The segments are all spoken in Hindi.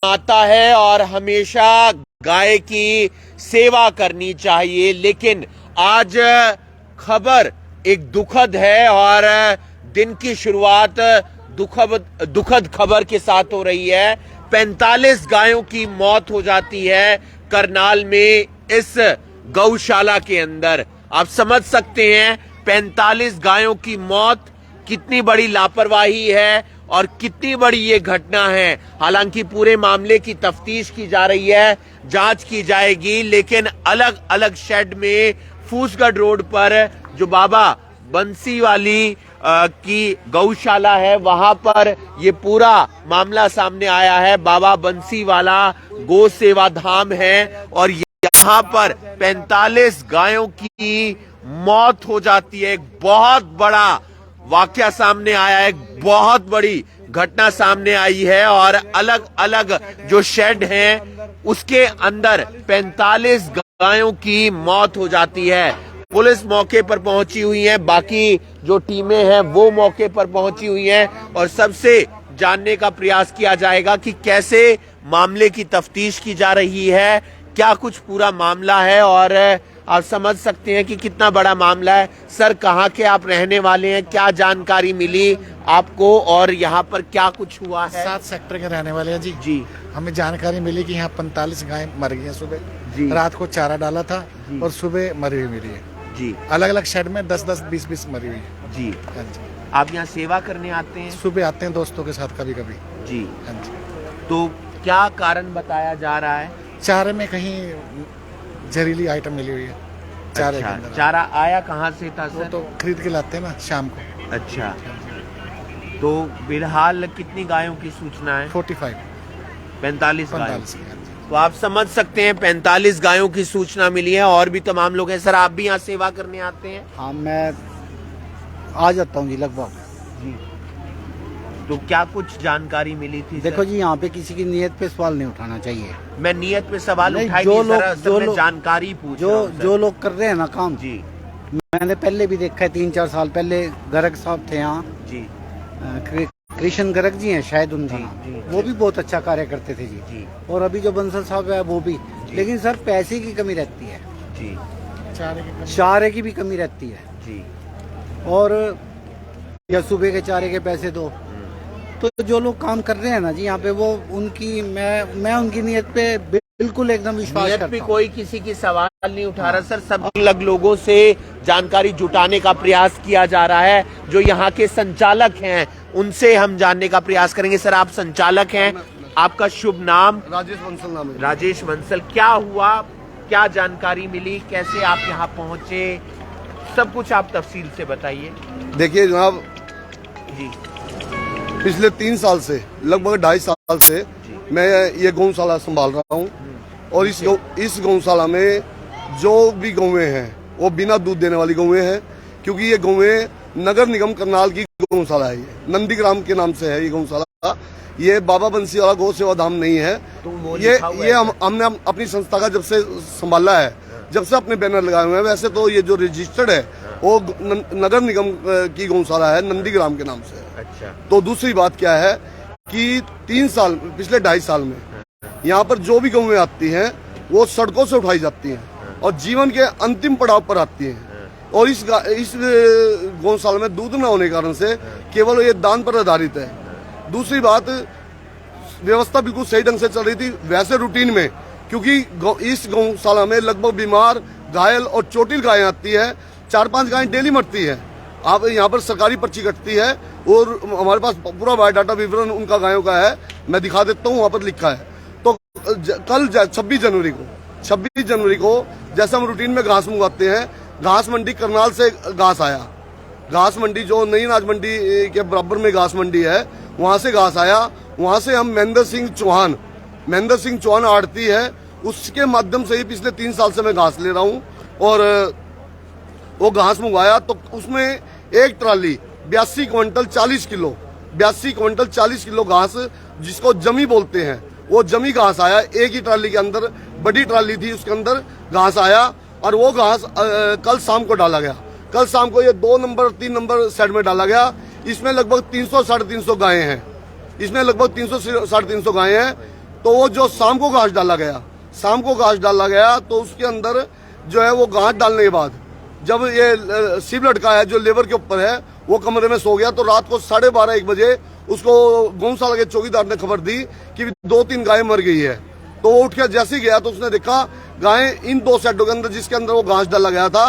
आता है और हमेशा गाय की सेवा करनी चाहिए, लेकिन आज खबर एक दुखद है और दिन की शुरुआत दुखद खबर के साथ हो रही है। 45 गायों की मौत हो जाती है करनाल में इस गौशाला के अंदर। आप समझ सकते हैं 45 गायों की मौत कितनी बड़ी लापरवाही है और कितनी बड़ी ये घटना है। हालांकि पूरे मामले की तफ्तीश की जा रही है, जांच की जाएगी, लेकिन अलग अलग शेड में फूसगढ़ रोड पर जो बाबा बंसीवाली की गौशाला है वहां पर ये पूरा मामला सामने आया है। बाबा बंसीवाला गौ सेवा धाम है और यहाँ पर 45 गायों की मौत हो जाती है। एक बहुत बड़ा वाकया सामने आया है, एक बहुत बड़ी घटना सामने आई है और अलग अलग जो शेड हैं उसके अंदर 45 गायों की मौत हो जाती है। पुलिस मौके पर पहुंची हुई है, बाकी जो टीमें हैं वो मौके पर पहुंची हुई हैं और सबसे जानने का प्रयास किया जाएगा कि कैसे मामले की तफ्तीश की जा रही है, क्या कुछ पूरा मामला है और आप समझ सकते हैं कि कितना बड़ा मामला है। सर, कहाँ के आप रहने वाले हैं, क्या जानकारी मिली आपको और यहाँ पर क्या कुछ हुआ है? 7 सेक्टर के रहने वाले हैं जी। जी, हमें जानकारी मिली कि यहाँ 45 गायें मर गई हैं सुबह जी। रात को चारा डाला था जी। और सुबह मरी हुई मिली है जी। अलग अलग शेड में 10-10, 20-20 मरी हुई है जी। हाँ जी। आप यहाँ सेवा करने आते हैं? सुबह आते हैं दोस्तों के साथ कभी कभी। जी। हाँ जी। तो क्या कारण बताया जा रहा है? चारे में कहीं जहरीली आइटम मिली हुई है चारे के अच्छा, अंदर। चारा आया कहाँ से था वो सर? तो खरीद के लाते हैं ना शाम को। अच्छा, तो फिलहाल कितनी गायों की सूचना है? 45 45 गायों। 45 की, हाँ जी। तो आप समझ सकते हैं 45 गायों की सूचना मिली है और भी तमाम लोग हैं। सर, आप भी यहाँ सेवा करने आते हैं? हाँ, मैं आ जाता हूँ जी लगभग। जी। तो क्या कुछ जानकारी मिली थी? देखो जी, यहाँ पे किसी की नीयत पे सवाल नहीं उठाना चाहिए। मैं नियत पे सवाल नहीं, उठाई जो नहीं, लोग- सर, जो मैं लोग- जानकारी पूछ रहा हूँ, सर। जो लोग कर रहे हैं ना काम, जी मैंने पहले भी देखा है। 3-4 साल पहले गर्ग साहब थे यहाँ, जी कृष्ण गर्ग जी हैं शायद उनका जी, नाम। जी, वो जी। भी बहुत अच्छा कार्य करते थे जी। जी और अभी जो बंसल साहब है वो भी। लेकिन सर पैसे की कमी रहती है, जी चारे की भी कमी रहती है। जी। और या सुबह के चारे के पैसे दो। तो जो लोग काम कर रहे हैं ना जी यहाँ पे, वो उनकी मैं उनकी नीयत पे बिल्कुल एकदम विश्वास नियत करता पे हूँ। कोई किसी की सवाल नहीं उठा रहा सर। सब अलग लोगों से जानकारी जुटाने का प्रयास किया जा रहा है। जो यहाँ के संचालक हैं उनसे हम जानने का प्रयास करेंगे। सर, आप संचालक हैं, आपका शुभ नाम? राजेश बंसल नाम है। राजेश बंसल। क्या हुआ, क्या जानकारी मिली, कैसे आप यहाँ पहुंचे, सब कुछ आप तफसील से बताइए। देखिए जनाब, जी पिछले 3 साल से लगभग 2.5 साल से मैं ये गौशाला संभाल रहा हूँ और इस गौशाला में जो भी गौवें हैं वो बिना दूध देने वाली गौवें हैं, क्योंकि ये गौवें नगर निगम करनाल की गौशाला है। ये नंदीग्राम के नाम से है ये गौशाला। ये बाबा बंसीवाला गौ सेवा धाम नहीं है। तो वो ये लिखा हुआ है। हमने अपनी संस्था का जब से संभाला है, जब से अपने बैनर लगाए हुए हैं। वैसे तो ये जो रजिस्टर्ड है वो नगर निगम की गौशाला है, नंदीग्राम के नाम से। अच्छा। तो दूसरी बात क्या है कि 3 साल, पिछले 2.5 साल में यहाँ पर जो भी गौवें आती हैं वो सड़कों से उठाई जाती हैं और जीवन के अंतिम पड़ाव पर आती हैं। और इस गौशाला में दूध न होने के कारण से केवल ये दान पर आधारित है। दूसरी बात, व्यवस्था बिल्कुल सही ढंग से चल रही थी वैसे रूटीन में, क्योंकि इस गौशाला में लगभग बीमार, घायल और चोटिल गायें आती है। 4-5 गायें डेली मरती है। आप यहाँ पर सरकारी पर्ची कटती है और हमारे पास पूरा बायोडाटा विवरण उनका गायों का है, मैं दिखा देता हूँ, वहाँ पर लिखा है। तो कल 26 जनवरी को जैसे हम रूटीन में घास मंगवाते हैं, घास मंडी करनाल से घास आया। घास मंडी जो नई अनाज मंडी के बराबर में घास मंडी है, वहाँ से घास आया। वहाँ से हम महेंद्र सिंह चौहान आड़ती है, उसके माध्यम से ही पिछले 3 साल से मैं घास ले रहा हूँ। और वो घास मंगवाया तो उसमें एक ट्राली 82 क्विंटल 40 किलो घास, जिसको जमी बोलते हैं, वो जमी घास आया। एक ही ट्राली के अंदर, बड़ी ट्राली थी, उसके अंदर घास आया और वो घास कल शाम को डाला गया। कल शाम को ये 2 नंबर 3 नंबर सेट में डाला गया। इसमें लगभग 300 साढ़े 300 गायें हैं। इसमें लगभग 300 साढ़े 300 गायें हैं। तो वो जो शाम को घास डाला गया तो उसके अंदर जो है वो घास डालने के बाद जब ये शिव लड़का है जो लेबर के ऊपर है वो कमरे में सो गया, तो रात को 12:30-1 बजे उसको गौशाला के चौकीदार ने खबर दी कि 2-3 गायें मर गई है। तो वो उठ के जैसे ही गया तो उसने देखा गायें इन 2 शेडों के अंदर जिसके अंदर वो घास डाला गया था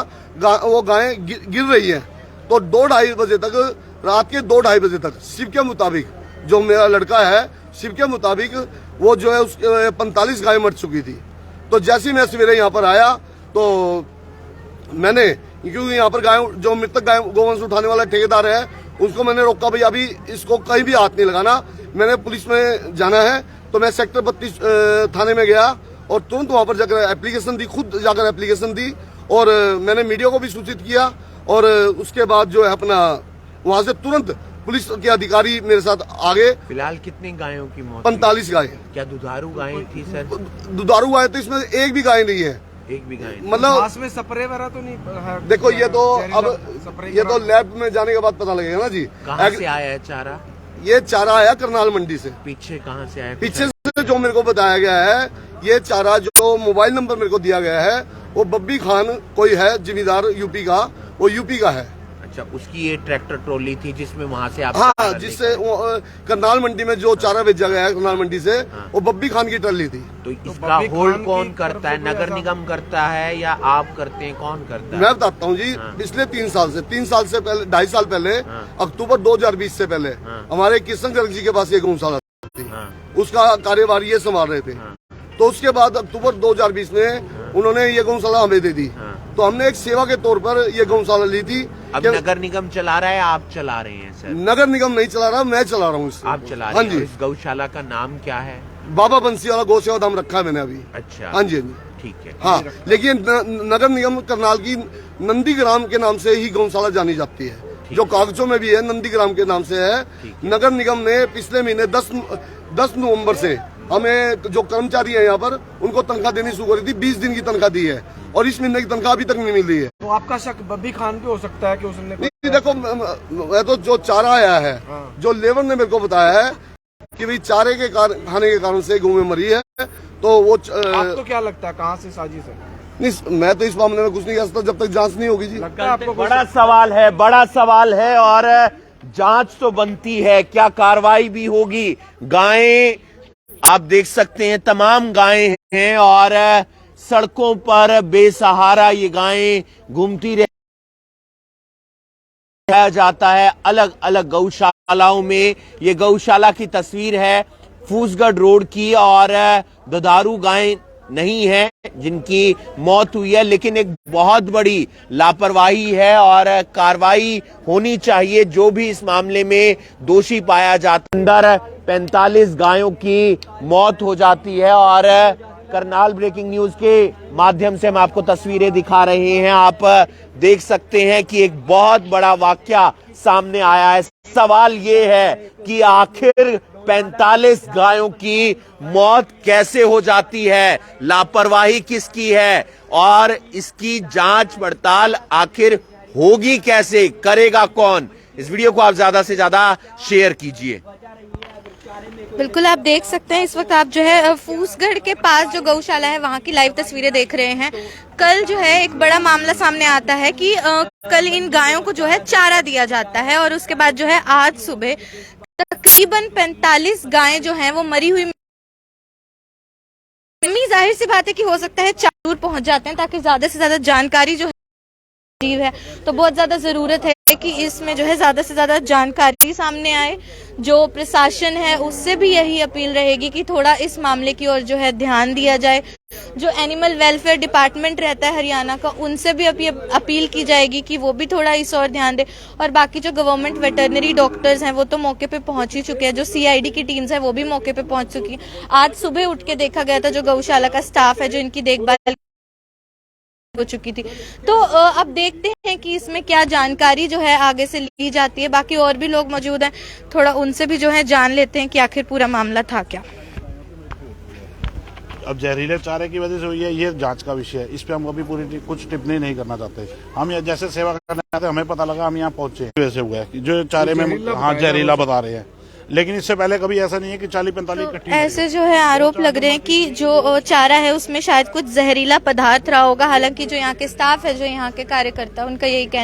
वो गायें गिर रही हैं। तो 2-2:30 बजे तक, रात के 2-2:30 बजे तक शिव के मुताबिक, जो मेरा लड़का है शिव के मुताबिक वो जो है उसके 45 गायें मर चुकी थी। तो जैसे ही मैं सवेरे यहाँ पर आया तो मैंने, क्योंकि यहाँ पर गाय जो मृतक गाय गोवंश उठाने वाला ठेकेदार है उसको मैंने रोका, भाई अभी इसको कहीं भी हाथ नहीं लगाना, मैंने पुलिस में जाना है। तो मैं सेक्टर 32 थाने में गया और तुरंत वहां पर जाकर एप्लीकेशन दी, खुद जाकर एप्लीकेशन दी और मैंने मीडिया को भी सूचित किया। और उसके बाद जो है अपना वहां से तुरंत पुलिस के अधिकारी मेरे साथ आ गए। फिलहाल कितनी गायों की मौत? 45 गाय। क्या दुधारू गायें थी सर? दुधारू गाय तो इसमें एक भी गाय नहीं है। एक भी गाय? मतलब में स्प्रे वगैरह तो नहीं है? देखो ये तो अब ये तो लैब में जाने के बाद पता लगेगा ना जी। कहाँ से आया है चारा? ये चारा आया करनाल मंडी से। पीछे कहाँ से आया? पीछे से जो मेरे को बताया गया है, ये चारा जो मोबाइल नंबर मेरे को दिया गया है वो बब्बी खान कोई है जिम्मेदार यूपी का, वो यूपी का है। अच्छा, उसकी ये ट्रैक्टर ट्रॉली थी जिसमें वहाँ से आप? हाँ, जिससे करनाल मंडी में जो चारा भेजा गया है करनाल मंडी से, वो बब्बी खान की ट्रॉली थी। तो इसका होल्ड कौन करता है? नगर निगम करता है या आप करते हैं? कौन करता है? मैं बताता हूँ जी। पिछले 3 साल से पहले 2.5 साल पहले, अक्टूबर 2020 से पहले हमारे किशन गर्ग जी के पास ये गौशाला थी, उसका कार्यभार ये संभाल रहे थे। तो उसके बाद अक्टूबर 2020 में उन्होंने ये गौशाला हमें दे दी। तो हमने एक सेवा के तौर पर ये गौशाला ली थी। अब नगर निगम चला रहा है, आप चला रहे हैं सर? नगर निगम नहीं चला रहा, मैं चला रहा हूँ। आप चला रहे हाँ हैं? जी। इस गौशाला का नाम क्या है? बाबा बंसी वाला गौ सेवा धाम रखा है मैंने अभी। अच्छा, हाँ जी, ठीक है। हाँ, लेकिन नगर निगम करनाल की नंदीग्राम के नाम से ही गौशाला जानी जाती है, जो कागजों में भी है नंदीग्राम के नाम से है। नगर निगम ने पिछले महीने 10 नवंबर से हमें जो कर्मचारी है यहाँ पर उनको तनख्वाह देनी शुरू करी थी। 20 दिन की तनख्वाह दी है और इस महीने की तनख्वाह अभी तक नहीं मिल रही है। तो आपका शक बब्बी खान पे हो सकता है कि उसने? नहीं, देखो मैं तो जो चारा आया है, जो लेबर ने मेरे को बताया है कि भाई चारे के खाने के कारण से गऊ में मरी है। तो वो आपको क्या लगता है कहाँ से साजिश है? नहीं, मैं तो इस मामले में कुछ नहीं कह सकता जब तक जांच नहीं होगी जी। आपको बड़ा सवाल है और जांच तो बनती है, क्या कार्रवाई भी होगी। गायें आप देख सकते हैं, तमाम गायें हैं और सड़कों पर बेसहारा ये गायें घूमती रह जाता है अलग अलग गौशालाओं में। ये गौशाला की तस्वीर है फूसगढ़ रोड की और दुधारू गायें नहीं है जिनकी मौत हुई है, लेकिन एक बहुत बड़ी लापरवाही है और कार्रवाई होनी चाहिए। जो भी इस मामले में दोषी पाया जाता, अंदर 45 गायों की मौत हो जाती है और करनाल ब्रेकिंग न्यूज के माध्यम से हम आपको तस्वीरें दिखा रहे हैं। आप देख सकते हैं कि एक बहुत बड़ा वाकया सामने आया है। सवाल ये है कि आखिर 45 गायों की मौत कैसे हो जाती है, लापरवाही किसकी है और इसकी जांच पड़ताल आखिर होगी कैसे, करेगा कौन? इस वीडियो को आप ज्यादा से ज्यादा शेयर कीजिए। बिल्कुल, आप देख सकते हैं इस वक्त आप जो है फूसगढ़ के पास जो गौशाला है वहाँ की लाइव तस्वीरें देख रहे हैं। कल जो है एक बड़ा मामला सामने आता है कि कल इन गायों को जो है चारा दिया जाता है और उसके बाद जो है आज सुबह तकरीबन 45 गायें जो हैं वो मरी हुई। जाहिर सी बात है कि हो सकता है चारूर पहुंच जाते हैं ताकि ज्यादा से ज्यादा जानकारी जो है, तो बहुत ज्यादा जरूरत है कि इसमें जो है ज्यादा से ज्यादा जानकारी सामने आए। जो प्रशासन है उससे भी यही अपील रहेगी कि थोड़ा इस मामले की ओर जो है ध्यान दिया जाए। जो एनिमल वेलफेयर डिपार्टमेंट रहता है हरियाणा का, उनसे भी अपील की जाएगी कि वो भी थोड़ा इस ओर ध्यान दे। और बाकी जो गवर्नमेंट वेटरनरी डॉक्टर्स हैं वो तो मौके पे पहुंच ही चुके हैं, जो सीआईडी की टीम्स है वो भी मौके पे पहुंच चुकी है। आज सुबह उठ के देखा गया था, जो गौशाला का स्टाफ है जो इनकी देखभाल हो चुकी थी। तो अब देखते हैं कि इसमें क्या जानकारी जो है आगे से ली जाती है। बाकी और भी लोग मौजूद हैं, थोड़ा उनसे भी जो है जान लेते हैं कि आखिर पूरा मामला था क्या। अब जहरीले चारे की वजह से हुई है, ये जांच का विषय है। इस पे हम अभी पूरी कुछ टिप्पणी नहीं करना चाहते। हम ये जैसे सेवा करने आते हमें पता लगा, हम यहाँ पहुंचे, वैसे हुआ है कि जो चारे में हाँ जहरीला बता रहे हैं, लेकिन इससे पहले कभी ऐसा नहीं है कि 40-45 तो इकट्ठी ऐसे जो है आरोप लग रहे हैं कि जो चारा है उसमें शायद कुछ जहरीला पदार्थ रहा होगा। हालांकि जो यहाँ के स्टाफ है, जो यहाँ के कार्यकर्ता, उनका यही कहना